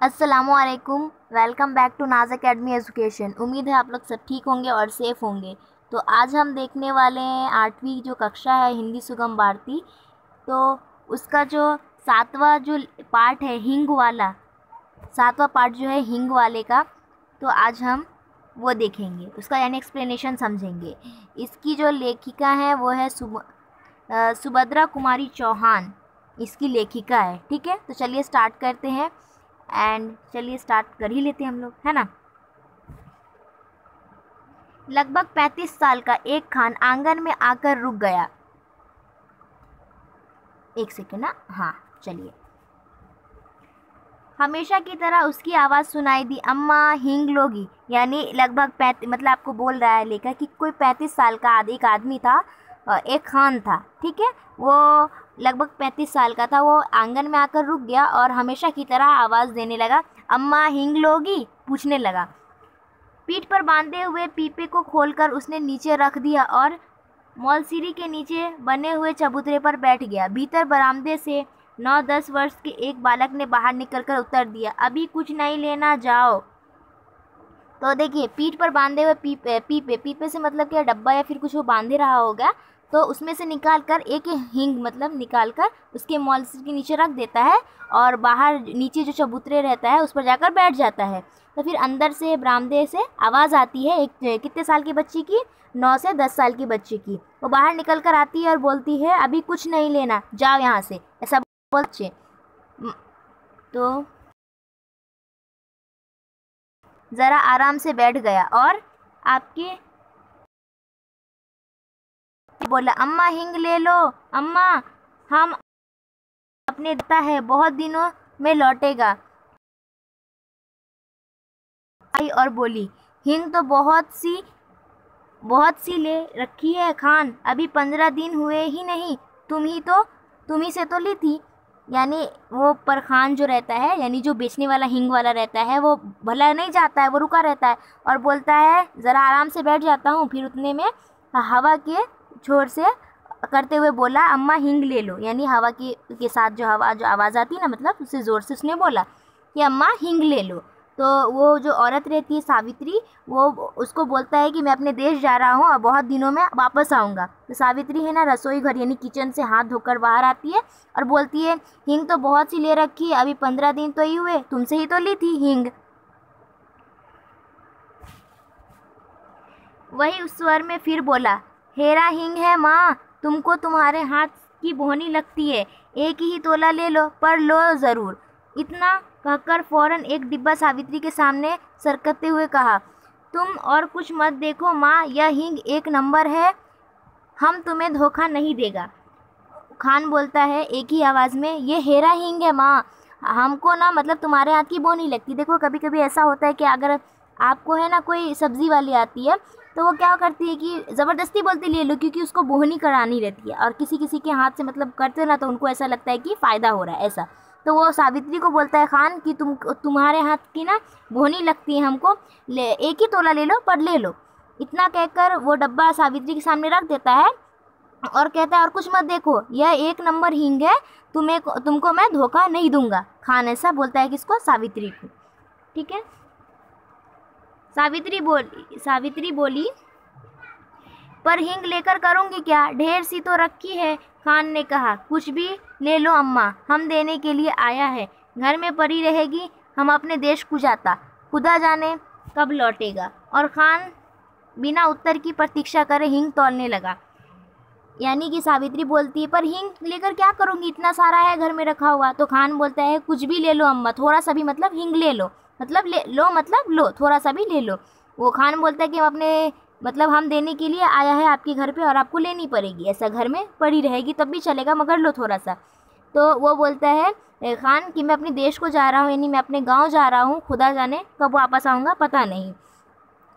अस्सलामुअलैकुम। Welcome back to नाज academy education. उम्मीद है आप लोग सब ठीक होंगे और सेफ़ होंगे। तो आज हम देखने वाले हैं 8वीं जो कक्षा है हिंदी सुगम भारती। तो उसका जो 7वां जो पार्ट है हिंग वाला, 7वां पार्ट जो है हिंग वाले का, तो आज हम वो देखेंगे, उसका यानी एक्सप्लेनेशन समझेंगे। इसकी जो लेखिका है वो है सुभद्रा कुमारी चौहान, इसकी लेखिका है। ठीक है, तो चलिए स्टार्ट करते हैं। चलिए स्टार्ट कर ही लेते हैं हम लोग, है ना। लगभग 35 साल का एक खान आंगन में आकर रुक गया। एक सेकेंड ना, हाँ चलिए। हमेशा की तरह उसकी आवाज़ सुनाई दी, अम्मा हींग लोगी। यानी लगभग 35, मतलब आपको बोल रहा है लेखक कि कोई 35 साल का एक आदमी था, एक खान था। ठीक है, वो लगभग 35 साल का था। वो आंगन में आकर रुक गया और हमेशा की तरह आवाज़ देने लगा, अम्मा हींग लोगी, पूछने लगा। पीठ पर बांधे हुए पीपे को खोलकर उसने नीचे रख दिया और मौलसीरी के नीचे बने हुए चबूतरे पर बैठ गया। भीतर बरामदे से 9-10 वर्ष के एक बालक ने बाहर निकलकर उत्तर दिया, अभी कुछ नहीं लेना, जाओ। तो देखिए, पीठ पर बांधे हुए पीपे से मतलब क्या, डब्बा या फिर कुछ वो बांधे रहा होगा, तो उसमें से निकालकर एक हींग मतलब निकालकर उसके मौलसीरी के नीचे रख देता है और बाहर नीचे जो चबूतरे रहता है उस पर जाकर बैठ जाता है। तो फिर अंदर से बरामदे से आवाज़ आती है, एक कितने साल की बच्ची की, 9 से 10 साल की बच्ची की। वो बाहर निकल कर आती है और बोलती है, अभी कुछ नहीं लेना, जाओ यहाँ से, ऐसा बोलते। तो ज़रा आराम से बैठ गया और आपके बोला, अम्मा हींग ले लो, अम्मा हम अपने देता है, बहुत दिनों में लौटेगा। आई और बोली, हींग तो बहुत सी ले रखी है खान, अभी 15 दिन हुए ही नहीं, तुम ही से तो ली थी। यानी वो पर खान जो रहता है, यानी जो बेचने वाला हींग वाला रहता है, वो भला नहीं जाता है, वो रुका रहता है और बोलता है, ज़रा आराम से बैठ जाता हूँ। फिर उतने में हवा के छोर से करते हुए बोला, अम्मा हींग ले लो। यानी हवा के साथ जो आवाज़ आती है ना, मतलब उससे ज़ोर से उसने बोला कि अम्मा हींग ले लो। तो वो जो औरत रहती है सावित्री, वो उसको बोलता है कि मैं अपने देश जा रहा हूँ और बहुत दिनों में वापस आऊँगा। तो सावित्री है ना, रसोई घर यानी किचन से हाथ धोकर बाहर आती है और बोलती है, हींग तो बहुत सी ले रखी है, अभी 15 दिन तो ही हुए, तुमसे ही तो ली थी हींग। वही उस स्वर में फिर बोला, हेरा हींग है माँ, तुमको तुम्हारे हाथ की बोहनी लगती है, एक ही तोला ले लो, पर लो ज़रूर। इतना कहकर फौरन एक डिब्बा सावित्री के सामने सरकते हुए कहा, तुम और कुछ मत देखो माँ, यह हींग एक नंबर है, हम तुम्हें धोखा नहीं देगा। खान बोलता है एक ही आवाज़ में, ये हेरा हींग है माँ, हमको ना मतलब तुम्हारे हाथ की बोनी लगती। देखो कभी कभी ऐसा होता है कि अगर आपको है ना कोई सब्ज़ी वाली आती है, तो वो क्या करती है कि ज़बरदस्ती बोलती ले लो, क्योंकि उसको बोहनी करानी रहती है, और किसी किसी के हाथ से मतलब करते ना, तो उनको ऐसा लगता है कि फ़ायदा हो रहा है ऐसा। तो वो सावित्री को बोलता है खान कि तुम्हारे हाथ की ना बोहनी लगती है हमको, एक ही तोला ले लो, पर ले लो। इतना कहकर वो डब्बा सावित्री के सामने रख देता है और कहता है, और कुछ मत देखो, यह एक नंबर हींग है, तुमको मैं धोखा नहीं दूंगा। खान ऐसा बोलता है किसको, सावित्री को। ठीक है, सावित्री बोली, पर हींग लेकर करूँगी क्या, ढेर सी तो रखी है। खान ने कहा, कुछ भी ले लो अम्मा, हम देने के लिए आया है, घर में पड़ी रहेगी, हम अपने देश को जाता, खुदा जाने कब लौटेगा। और खान बिना उत्तर की प्रतीक्षा करे हींग तौलने लगा। यानी कि सावित्री बोलती है, पर हींग लेकर क्या करूँगी, इतना सारा है घर में रखा हुआ। तो खान बोलता है, कुछ भी ले लो अम्मा, थोड़ा सा भी, मतलब हींग ले लो, मतलब ले लो, मतलब लो, थोड़ा सा भी ले लो। वो खान बोलता है कि हम देने के लिए आया है आपके घर पे और आपको लेनी पड़ेगी, ऐसा घर में पड़ी रहेगी तब भी चलेगा, मगर लो थोड़ा सा। तो वो बोलता है खान कि मैं अपने देश को जा रहा हूँ, यानी मैं अपने गाँव जा रहा हूँ, खुदा जाने कब वापस आऊँगा पता नहीं।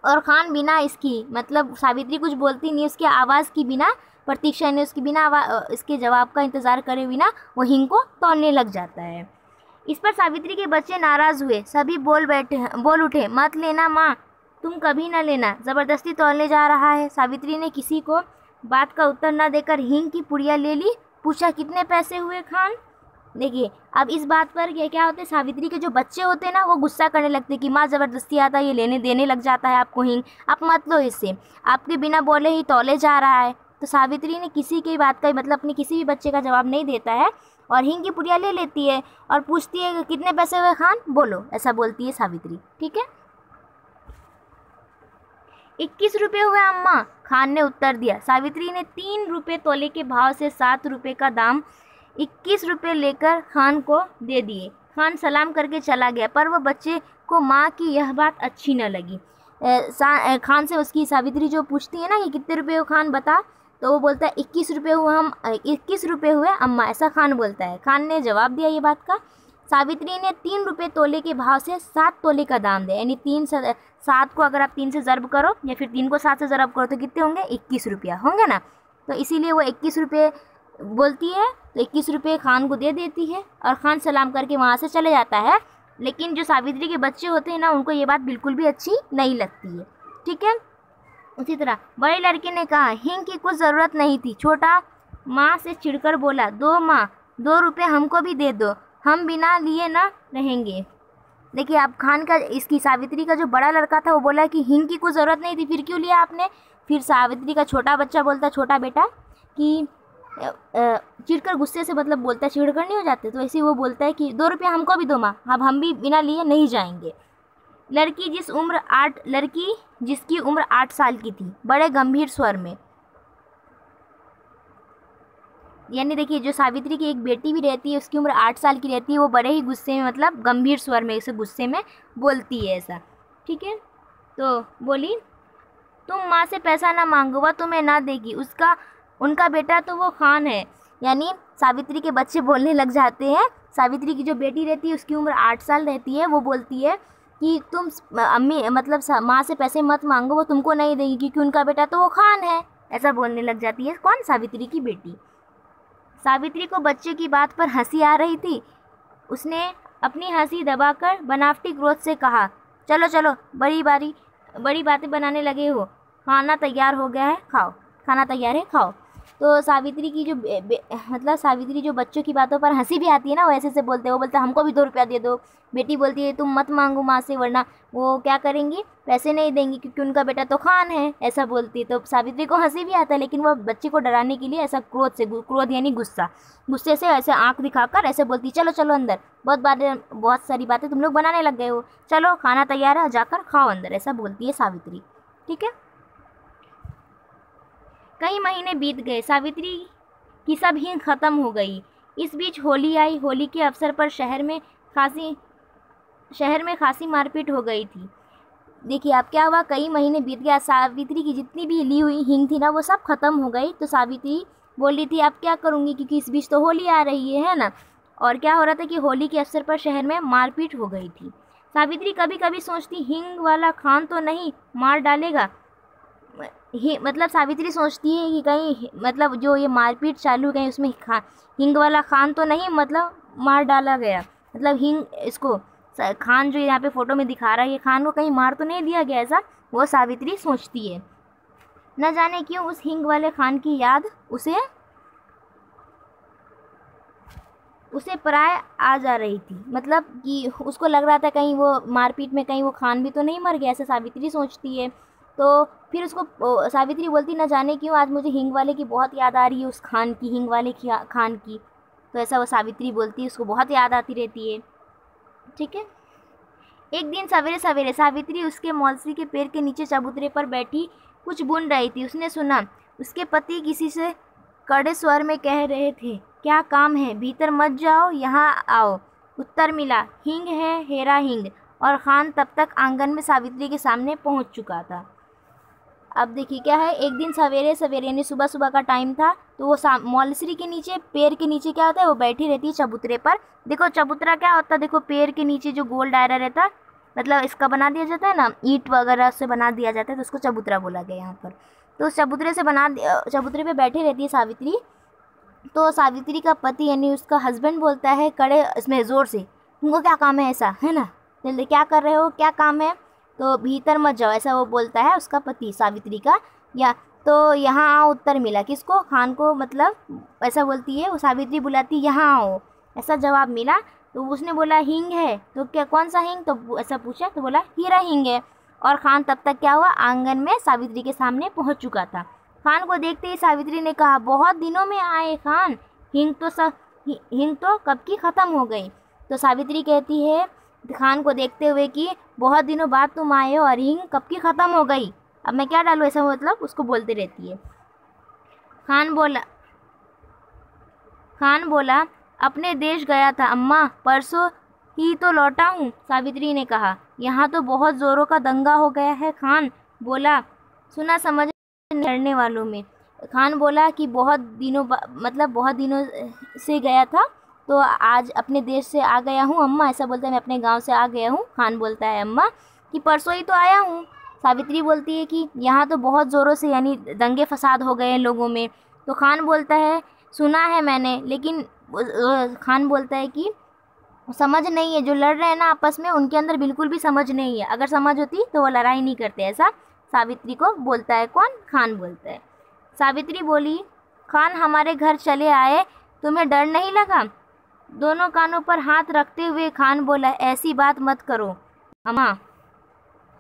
और खान बिना इसकी, मतलब सावित्री कुछ बोलती नहीं, उसकी आवाज़ की बिना प्रतीक्षा ने, उसकी बिना इसके जवाब का इंतज़ार करे बिना वो हींग को तौलने लग जाता है। इस पर सावित्री के बच्चे नाराज़ हुए, सभी बोल उठे, मत लेना माँ, तुम कभी ना लेना, ज़बरदस्ती तौलने जा रहा है। सावित्री ने किसी को बात का उत्तर न देकर हींग की पुड़िया ले ली। पूछा, कितने पैसे हुए खान? देखिए अब इस बात पर क्या होता है, सावित्री के जो बच्चे होते हैं ना वो गुस्सा करने लगते हैं कि माँ ज़बरदस्ती आता है, ये लेने देने लग जाता है आपको हिंग, आप मत लो इससे, आपके बिना बोले ही तौले जा रहा है। तो सावित्री ने किसी की बात का मतलब अपने किसी भी बच्चे का जवाब नहीं देता है और हिंग की पुड़िया ले लेती है और पूछती है कितने पैसे हुए खान, बोलो, ऐसा बोलती है सावित्री। ठीक है, 21 रुपये हुए अम्मा, खान ने उत्तर दिया। सावित्री ने 3 रुपये तोले के भाव से 7 रुपये का दाम 21 रुपये लेकर खान को दे दिए। खान सलाम करके चला गया, पर वह बच्चे को माँ की यह बात अच्छी न लगी। खान से उसकी सावित्री जो पूछती है ना कि कितने रुपये हो खान बता, तो वो बोलता है 21 रुपये हुए 21 रुपये हुए अम्मा, ऐसा खान बोलता है। खान ने जवाब दिया ये बात का। सावित्री ने 3 रुपये तोले के भाव से 7 तोले का दाम दिया, यानी 7 को अगर आप 3 से ज़र्ब करो या फिर 3 को 7 से ज़र्ब करो तो कितने होंगे, 21 रुपया होंगे ना। तो इसीलिए वो 21 रुपये बोलती है, तो 21 रुपये खान को दे देती है और खान सलाम करके वहाँ से चले जाता है। लेकिन जो सावित्री के बच्चे होते हैं ना उनको ये बात बिल्कुल भी अच्छी नहीं लगती है। ठीक है, उसी तरह बड़े लड़के ने कहा हिंग की कुछ ज़रूरत नहीं थी। छोटा माँ से चिढ़कर बोला, दो माँ, 2 रुपये हमको भी दे दो, हम बिना लिए ना रहेंगे। देखिए अब खान का, इसकी सावित्री का जो बड़ा लड़का था वो बोला कि हिंग की कुछ ज़रूरत नहीं थी, फिर क्यों लिया आपने। फिर सावित्री का छोटा बच्चा बोलता, छोटा बेटा, कि चिढ़कर गुस्से से मतलब बोलता है, चिढ़कर नहीं हो जाते, तो ऐसे वो बोलता है कि 2 रुपये हमको भी दो माँ, अब हम भी बिना लिए नहीं जाएंगे। लड़की जिसकी उम्र 8 साल की थी, बड़े गंभीर स्वर में, यानी देखिए जो सावित्री की एक बेटी भी रहती है उसकी उम्र 8 साल की रहती है, वो बड़े ही गुस्से में मतलब गंभीर स्वर में इसे गुस्से में बोलती है ऐसा। ठीक है, तो बोली, तुम माँ से पैसा ना मांगो, वह तुम्हें ना देगी, उनका बेटा तो वो खान है। यानी सावित्री के बच्चे बोलने लग जाते हैं। सावित्री की जो बेटी रहती है उसकी उम्र 8 साल रहती है, वो बोलती है कि तुम अम्मी मतलब माँ से पैसे मत मांगो, वो तुमको नहीं देगी क्योंकि उनका बेटा तो वो खान है, ऐसा बोलने लग जाती है। कौन, सावित्री की बेटी। सावित्री को बच्चे की बात पर हंसी आ रही थी। उसने अपनी हंसी दबाकर बनावटी क्रोध से कहा, चलो चलो, बड़ी बातें बनाने लगे हो, खाना तैयार हो गया है, खाओ, खाना तैयार है, खाओ। तो सावित्री की जो मतलब सावित्री जो बच्चों की बातों पर हंसी भी आती है ना, वो ऐसे से बोलते हैं। वो बोलता है हमको भी 2 रुपया दे दो। बेटी बोलती है तुम मत मांगो माँ से, वरना वो क्या करेंगी, पैसे नहीं देंगी क्योंकि उनका बेटा तो खान है, ऐसा बोलती है। तो सावित्री को हंसी भी आता है, लेकिन वो बच्चे को डराने के लिए ऐसा क्रोध यानी गुस्से से ऐसे आँख दिखाकर ऐसे बोलती, चलो चलो अंदर, बहुत सारी बातें तुम लोग बनाने लग गए हो, चलो खाना तैयार है, जाकर खाओ अंदर, ऐसा बोलती है सावित्री। ठीक है, कई महीने बीत गए, सावित्री की सब हिंग खत्म हो गई। इस बीच होली आई। होली के अवसर पर शहर में खासी मारपीट हो गई थी। देखिए अब क्या हुआ, कई महीने बीत गया, सावित्री की जितनी भी ली हुई हिंग थी ना वो सब खत्म हो गई। तो सावित्री बोल रही थी अब क्या करूँगी, क्योंकि इस बीच तो होली आ रही है ना। और क्या हो रहा था कि होली के अवसर पर शहर में मारपीट हो गई थी। सावित्री कभी कभी सोचती हिंग वाला खान तो नहीं मार डालेगा, मतलब सावित्री सोचती है कि कहीं मतलब जो ये मारपीट चालू कहीं उसमें हिंग वाला खान तो नहीं मतलब मार डाला गया, मतलब हिंग इसको खान जो यहाँ पे फ़ोटो में दिखा रहा है ये खान को कहीं मार तो नहीं दिया गया, ऐसा वो सावित्री सोचती है। न जाने क्यों उस हिंग वाले खान की याद उसे पराय आ जा रही थी, मतलब कि उसको लग रहा था कहीं वो मारपीट में कहीं वो खान भी तो नहीं मर गया, ऐसा सावित्री सोचती है। तो फिर उसको सावित्री बोलती न जाने क्यों आज मुझे हिंग वाले की बहुत याद आ रही है, उस खान की, हिंग वाले खान की। तो ऐसा वो सावित्री बोलती है, उसको बहुत याद आती रहती है। ठीक है, एक दिन सवेरे सवेरे सावित्री उसके मौलसी के पैर के नीचे चबूतरे पर बैठी कुछ बुन रही थी। उसने सुना उसके पति किसी से कड़े स्वर में कह रहे थे, क्या काम है, भीतर मत जाओ, यहाँ आओ। उत्तर मिला, हिंग है, हेरा हिंग। और खान तब तक आंगन में सावित्री के सामने पहुँच चुका था। अब देखिए क्या है, एक दिन सवेरे सवेरे यानी सुबह सुबह का टाइम था, तो वो मौलसरी के नीचे, पैर के नीचे क्या होता है, वो बैठी रहती है चबूतरे पर। देखो चबूतरा क्या होता है, देखो पैर के नीचे जो गोल दायरा रहता है, मतलब इसका बना दिया जाता है ना, ईंट वगैरह से बना दिया जाता है, तो उसको चबूतरा बोला गया यहाँ पर। तो उस चबूतरे पे बैठी रहती है सावित्री। तो सावित्री का पति यानी उसका हस्बैंड बोलता है कड़े इसमें ज़ोर से, तुमको क्या काम है ऐसा, है ना, जल्दी क्या कर रहे हो, क्या काम है, तो भीतर मत जाओ, ऐसा वो बोलता है उसका पति सावित्री का। या तो यहाँ आओ उत्तर मिला, किसको, खान को, मतलब ऐसा बोलती है वो सावित्री बुलाती यहाँ आओ। ऐसा जवाब मिला। तो उसने बोला हींग है। तो क्या कौन सा हींग, तो ऐसा पूछा तो बोला हीरा हींग है। और खान तब तक क्या हुआ, आंगन में सावित्री के सामने पहुंच चुका था। खान को देखते ही सावित्री ने कहा, बहुत दिनों में आए खान, हींग तो कब की ख़त्म हो गई। तो सावित्री कहती है खान को देखते हुए कि बहुत दिनों बाद तुम आए हो और हींग कब की ख़त्म हो गई, अब मैं क्या डालूँ, ऐसा मतलब उसको बोलती रहती है। खान बोला अपने देश गया था अम्मा, परसों ही तो लौटा हूँ। सावित्री ने कहा यहाँ तो बहुत ज़ोरों का दंगा हो गया है। खान बोला सुना समझ लड़ने वालों में। खान बोला कि बहुत दिनों से गया था, तो आज अपने देश से आ गया हूँ अम्मा, ऐसा बोलता है मैं अपने गांव से आ गया हूँ। खान बोलता है अम्मा कि परसों ही तो आया हूँ। सावित्री बोलती है कि यहाँ तो बहुत ज़ोरों से यानी दंगे फसाद हो गए हैं लोगों में। तो खान बोलता है सुना है मैंने, लेकिन खान बोलता है कि समझ नहीं है, जो लड़ रहे हैं ना आपस में उनके अंदर बिल्कुल भी समझ नहीं है, अगर समझ होती तो वो लड़ाई नहीं करते, ऐसा सावित्री को बोलता है। कौन, खान बोलता है। सावित्री बोली खान हमारे घर चले आए, तुम्हें डर नहीं लगा। दोनों कानों पर हाथ रखते हुए खान बोला ऐसी बात मत करो अम्मा।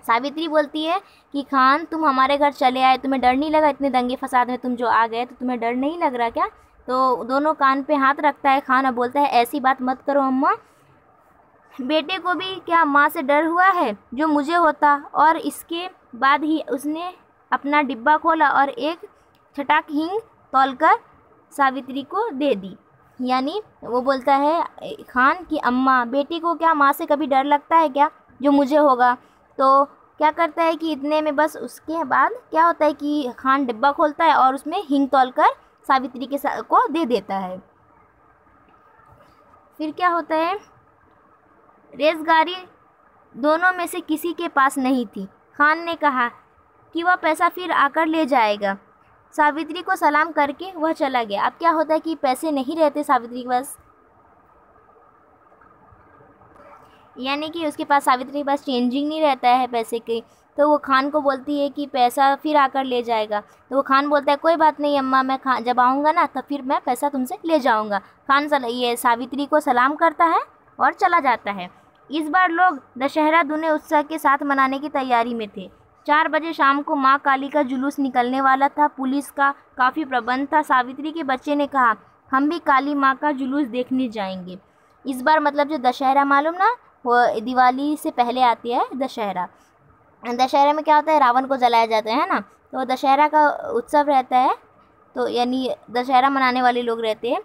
सावित्री बोलती है कि खान तुम हमारे घर चले आए, तुम्हें डर नहीं लगा, इतने दंगे फसाद में तुम जो आ गए तो तुम्हें डर नहीं लग रहा क्या। तो दोनों कान पे हाथ रखता है खान और बोलता है ऐसी बात मत करो अम्मा, बेटे को भी क्या माँ से डर हुआ है जो मुझे होता। और इसके बाद ही उसने अपना डिब्बा खोला और एक छटाक हींग तौलकर सावित्री को दे दी। यानी वो बोलता है खान कि अम्मा बेटी को क्या माँ से कभी डर लगता है क्या जो मुझे होगा। तो क्या करता है कि इतने में बस उसके बाद क्या होता है कि खान डिब्बा खोलता है और उसमें हींग तौलकर सावित्री को दे देता है। फिर क्या होता है, रेज़गारी दोनों में से किसी के पास नहीं थी। खान ने कहा कि वह पैसा फिर आकर ले जाएगा। सावित्री को सलाम करके वह चला गया। अब क्या होता है कि पैसे नहीं रहते सावित्री के पास, यानी कि उसके पास सावित्री के पास चेंजिंग नहीं रहता है पैसे के। तो वो खान को बोलती है कि पैसा फिर आकर ले जाएगा। तो वो खान बोलता है कोई बात नहीं अम्मा, मैं जब आऊँगा ना तब फिर मैं पैसा तुमसे ले जाऊँगा। खान ये सावित्री को सलाम करता है और चला जाता है। इस बार लोग दशहरा दूने उत्साह के साथ मनाने की तैयारी में थे। 4 बजे शाम को माँ काली का जुलूस निकलने वाला था। पुलिस का काफ़ी प्रबंध था। सावित्री के बच्चे ने कहा हम भी काली माँ का जुलूस देखने जाएंगे। इस बार मतलब जो दशहरा मालूम ना, वो दिवाली से पहले आती है दशहरा। दशहरा में क्या होता है, रावण को जलाया जाता है ना, तो दशहरा का उत्सव रहता है। तो यानी दशहरा मनाने वाले लोग रहते हैं,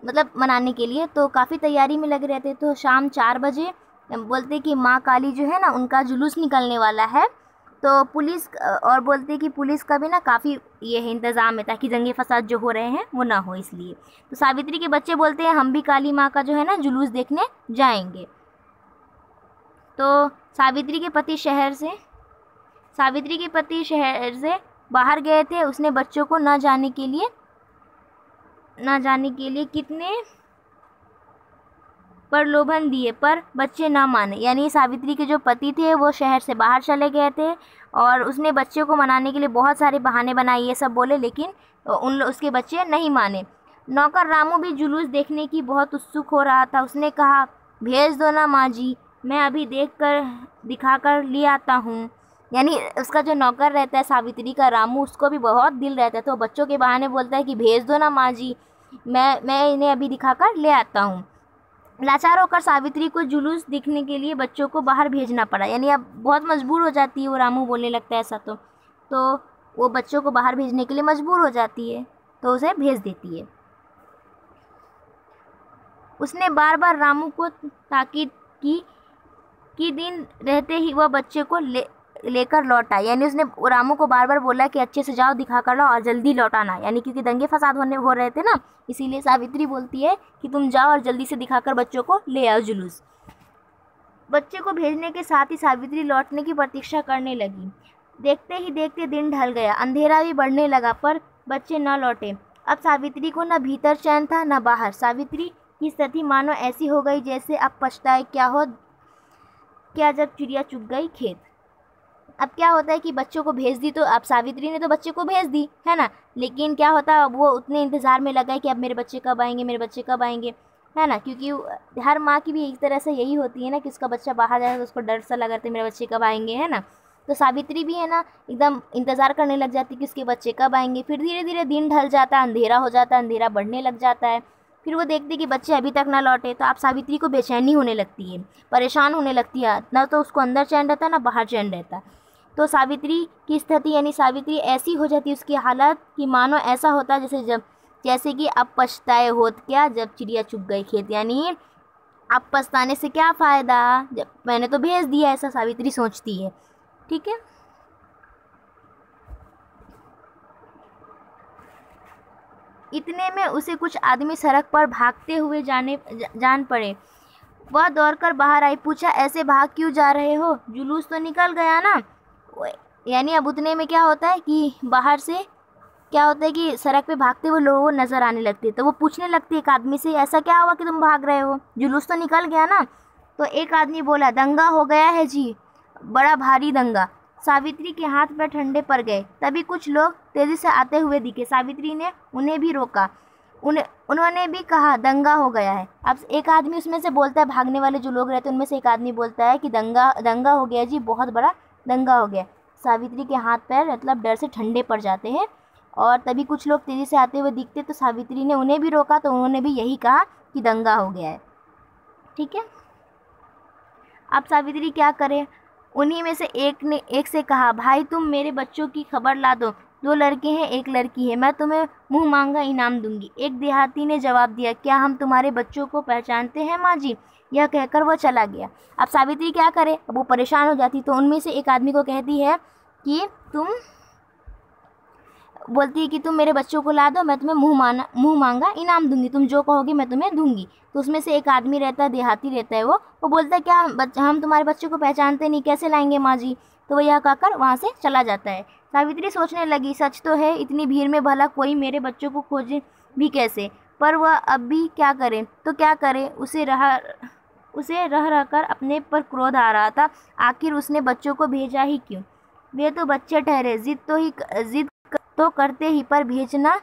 मतलब मनाने के लिए तो काफ़ी तैयारी में लगे रहते। तो शाम 4 बजे बोलते कि माँ काली जो है ना उनका जुलूस निकलने वाला है। तो पुलिस और बोलते कि पुलिस का भी ना काफ़ी ये है इंतज़ाम है ताकि दंगे फसाद जो हो रहे हैं वो ना हो, इसलिए। तो सावित्री के बच्चे बोलते हैं हम भी काली माँ का जो है ना जुलूस देखने जाएंगे। तो सावित्री के पति शहर से बाहर गए थे। उसने बच्चों को न जाने के लिए कितने प्रलोभन दिए पर बच्चे ना माने। यानी सावित्री के जो पति थे वो शहर से बाहर चले गए थे और उसने बच्चों को मनाने के लिए बहुत सारे बहाने बनाए, ये सब बोले, लेकिन उसके बच्चे नहीं माने। नौकर रामू भी जुलूस देखने की बहुत उत्सुक हो रहा था। उसने कहा भेज दो ना माँ जी, मैं अभी दिखा कर ले आता हूँ। यानी उसका जो नौकर रहता है सावित्री का, रामू, उसको भी बहुत दिल रहता है। तो बच्चों के बहाने बोलता है कि भेज दो ना माँ जी, मैं इन्हें अभी दिखा कर ले आता हूँ। लाचार होकर सावित्री को जुलूस देखने के लिए बच्चों को बाहर भेजना पड़ा। यानी अब बहुत मजबूर हो जाती है वो, रामू बोलने लगता है ऐसा। तो वो बच्चों को बाहर भेजने के लिए मजबूर हो जाती है, तो उसे भेज देती है। उसने बार बार रामू को ताकीद की कि दिन रहते ही वह बच्चे को लेकर लौटा। यानी उसने रामू को बार बार बोला कि अच्छे से जाओ, दिखा कर लाओ और जल्दी लौटाना। यानी क्योंकि दंगे फसाद हो रहे थे ना, इसीलिए सावित्री बोलती है कि तुम जाओ और जल्दी से दिखाकर बच्चों को ले आओ जुलूस। बच्चे को भेजने के साथ ही सावित्री लौटने की प्रतीक्षा करने लगी। देखते ही देखते दिन ढल गया, अंधेरा भी बढ़ने लगा, पर बच्चे न लौटे। अब सावित्री को न भीतर चैन था न बाहर। सावित्री की स्थिति मानो ऐसी हो गई जैसे अब पछताए क्या जब चिड़िया चुग गई खेत। अब क्या होता है कि बच्चों को भेज दी, तो अब सावित्री ने तो बच्चे को भेज दी है ना, लेकिन क्या होता है वो उतने इंतज़ार में लगा है कि अब मेरे बच्चे कब आएंगे, मेरे बच्चे कब आएंगे। है ना, क्योंकि हर माँ की भी एक तरह से यही होती है ना कि उसका बच्चा बाहर जाए तो उसको डर सा लगा रहता है मेरे बच्चे कब आएंगे, है ना। तो सावित्री भी है ना एकदम इंतज़ार करने लग जाती है कि उसके बच्चे कब आएंगे। फिर धीरे धीरे दिन ढल जाता है, अंधेरा हो जाता है, अंधेरा बढ़ने लग जाता है। फिर वो देखती कि बच्चे अभी तक ना लौटे, तो आप सावित्री को बेचैनी होने लगती है, परेशान होने लगती है, ना तो उसको अंदर चैन रहता ना बाहर चैन रहता। तो सावित्री की स्थिति यानी सावित्री ऐसी हो जाती है उसकी हालत कि मानो ऐसा होता जैसे कि अब पछताए होत क्या जब चिड़िया चुग गई खेत, यानी अब पछताने से क्या फ़ायदा, जब मैंने तो भेज दिया, ऐसा सावित्री सोचती है। ठीक है। इतने में उसे कुछ आदमी सड़क पर भागते हुए जान पड़े। वह दौड़कर बाहर आई, पूछा ऐसे भाग क्यों जा रहे हो, जुलूस तो निकल गया ना। यानी अब उतने में क्या होता है कि बाहर से क्या होता है कि सड़क पे भागते हुए लोग नज़र आने लगते हैं। तो वो पूछने लगती है एक आदमी से, ऐसा क्या हुआ कि तुम भाग रहे हो, जुलूस तो निकल गया ना। तो एक आदमी बोला, दंगा हो गया है जी, बड़ा भारी दंगा। सावित्री के हाथ पैर ठंडे पड़ गए। तभी कुछ लोग तेज़ी से आते हुए दिखे। सावित्री ने उन्हें भी रोका। उन्होंने भी कहा दंगा हो गया है। अब एक आदमी उसमें से बोलता है, भागने वाले जो लोग रहते हैं उनमें से एक आदमी बोलता है कि दंगा हो गया जी, बहुत बड़ा दंगा हो गया। सावित्री के हाथ पैर मतलब डर से ठंडे पड़ जाते हैं। और तभी कुछ लोग तेज़ी से आते हुए दिखते, तो सावित्री ने उन्हें भी रोका, तो उन्होंने भी यही कहा कि दंगा हो गया है। ठीक है। अब सावित्री क्या करे, उन्हीं में से एक से कहा, भाई तुम मेरे बच्चों की खबर ला दो, 2 लड़के हैं 1 लड़की है, मैं तुम्हें मुँह मांगा इनाम दूंगी। एक देहाती ने जवाब दिया, क्या हम तुम्हारे बच्चों को पहचानते हैं माँ जी। यह कहकर वह चला गया। अब सावित्री क्या करे, अब वो परेशान हो जाती, तो उनमें से एक आदमी को कहती है कि बोलती है कि तुम मेरे बच्चों को ला दो, मैं तुम्हें मुँह मांगा इनाम दूंगी, तुम जो कहोगे मैं तुम्हें दूंगी। तो उसमें से एक आदमी रहता है, देहाती रहता है, वो बोलता है क्या हम तुम्हारे बच्चों को पहचानते नहीं, कैसे लाएंगे माँ जी। तो वह यह कहकर वहाँ से चला जाता है। सावित्री सोचने लगी, सच तो है, इतनी भीड़ में भला कोई मेरे बच्चों को खोजे भी कैसे। पर वह अब भी क्या करे, तो क्या करे, उसे रह कर अपने पर क्रोध आ रहा था। आखिर उसने बच्चों को भेजा ही क्यों, वे तो बच्चे ठहरे, जिद तो करते ही, पर भेजना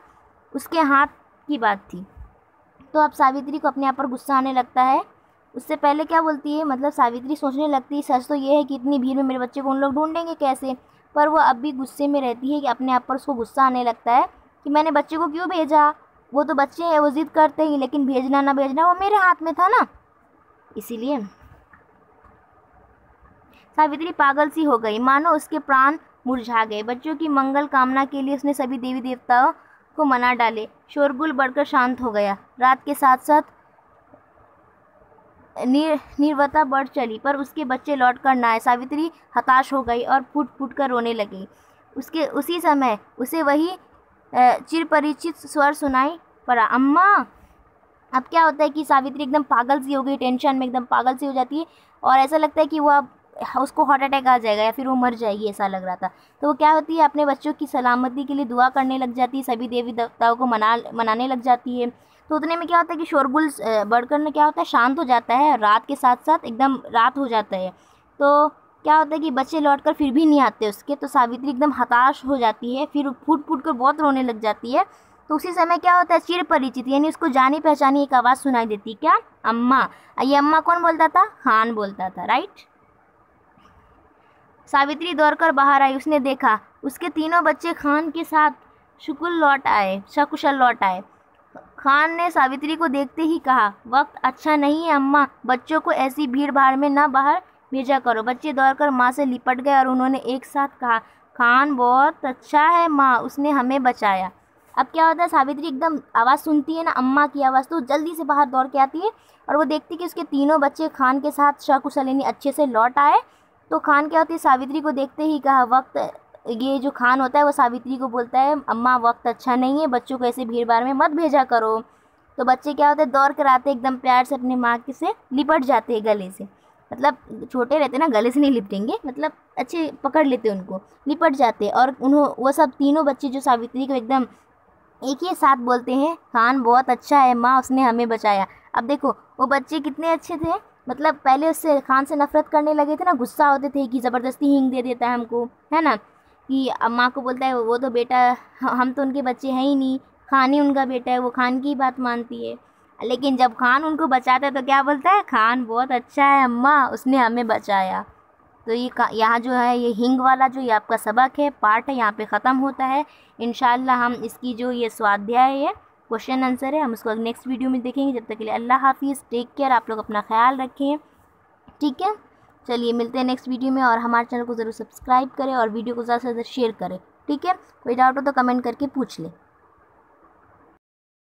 उसके हाथ की बात थी। तो अब सावित्री को अपने आप पर गुस्सा आने लगता है। उससे पहले क्या बोलती है, मतलब सावित्री सोचने लगती है सच तो ये है कि इतनी भीड़ में मेरे बच्चे को उन लोग ढूंढेंगे कैसे। पर वो अब भी गुस्से में रहती है कि अपने आप पर उसको गुस्सा आने लगता है कि मैंने बच्चे को क्यों भेजा, वो तो बच्चे हैं, वो जिद करते ही, लेकिन भेजना ना भेजना वो मेरे हाथ में था ना, इसीलिए। सावित्री पागल सी हो गई, मानो उसके प्राण मुरझा गए। बच्चों की मंगल कामना के लिए उसने सभी देवी देवताओं को मना डाले। शोरगुल बढ़कर शांत हो गया। रात के साथ साथ निर्वता बढ़ चली, पर उसके बच्चे लौट कर न आए। सावित्री हताश हो गई और फूट फूट कर रोने लगी। उसी समय उसे वही चिरपरिचित स्वर सुनाई पड़ा, अम्मा। अब क्या होता है कि सावित्री एकदम पागल सी हो गई, टेंशन में एकदम पागल सी हो जाती है, और ऐसा लगता है कि वो अब उसको हार्ट अटैक आ जाएगा या फिर वो मर जाएगी, ऐसा लग रहा था। तो वो क्या होती है, अपने बच्चों की सलामती के लिए दुआ करने लग जाती है, सभी देवी देवताओं को मनाने लग जाती है। तो उतने में क्या होता है कि शोरगुल बढ़कर में क्या होता है, शांत हो जाता है, रात के साथ साथ एकदम रात हो जाता है। तो क्या होता है कि बच्चे लौटकर फिर भी नहीं आते उसके, तो सावित्री एकदम हताश हो जाती है, फिर फूट फूट कर बहुत रोने लग जाती है। तो उसी समय क्या होता है, चिर परिचित यानी उसको जानी पहचानी एक आवाज़ सुनाई देती, क्या, अम्मा। ये अम्मा कौन बोलता था, खान बोलता था, राइट। सावित्री दौड़कर बाहर आई। उसने देखा उसके तीनों बच्चे खान के साथ सकुशल लौट आए। खान ने सावित्री को देखते ही कहा, वक्त अच्छा नहीं है अम्मा, बच्चों को ऐसी भीड़ भाड़ में न बाहर भेजा करो। बच्चे दौड़कर माँ से लिपट गए और उन्होंने एक साथ कहा, खान बहुत अच्छा है माँ, उसने हमें बचाया। अब क्या होता है, सावित्री एकदम आवाज़ सुनती है ना, अम्मा की आवाज़, तो जल्दी से बाहर दौड़ के आती है और वो देखती कि उसके तीनों बच्चे खान के साथ सकुशल यानी अच्छे से लौट आए। तो खान क्या होती है, सावित्री को देखते ही कहा, ये जो खान होता है वो सावित्री को बोलता है, अम्मा वक्त अच्छा नहीं है, बच्चों को ऐसे भीड़ भाड़ में मत भेजा करो। तो बच्चे क्या होते हैं, दौड़ कर आते एकदम प्यार से अपने माँ के से लिपट जाते हैं गले से, मतलब छोटे रहते ना, गले से नहीं लिपटेंगे, मतलब अच्छे पकड़ लेते उनको, लिपट जाते। और वो सब तीनों बच्चे जो सावित्री को एकदम एक ही साथ बोलते हैं, खान बहुत अच्छा है माँ, उसने हमें बचाया। अब देखो वो बच्चे कितने अच्छे थे, मतलब पहले उससे खान से नफरत करने लगे थे ना, गुस्सा होते थे कि ज़बरदस्ती हींग दे देता है हमको, है ना, कि अम्मा को बोलता है वो तो बेटा, हम तो उनके बच्चे हैं ही नहीं, खान ही उनका बेटा है, वो खान की बात मानती है। लेकिन जब खान उनको बचाता है तो क्या बोलता है, खान बहुत अच्छा है अम्मा, उसने हमें बचाया। तो ये यहाँ जो है ये हिंग वाला जो ये आपका सबक है, पार्ट है, यहाँ पे ख़त्म होता है। इंशाल्लाह हम इसकी जो ये स्वाध्याय है, क्वेश्चन आंसर है, हम उसको नेक्स्ट वीडियो में देखेंगे। जब तक के लिए अल्लाह हाफिज़, टेक केयर, आप लोग अपना ख्याल रखें, ठीक है। चलिए मिलते हैं नेक्स्ट वीडियो में, और हमारे चैनल को ज़रूर सब्सक्राइब करें और वीडियो को ज़्यादा से ज़्यादा शेयर करें, ठीक है। कोई डाउट हो तो कमेंट करके पूछ लें।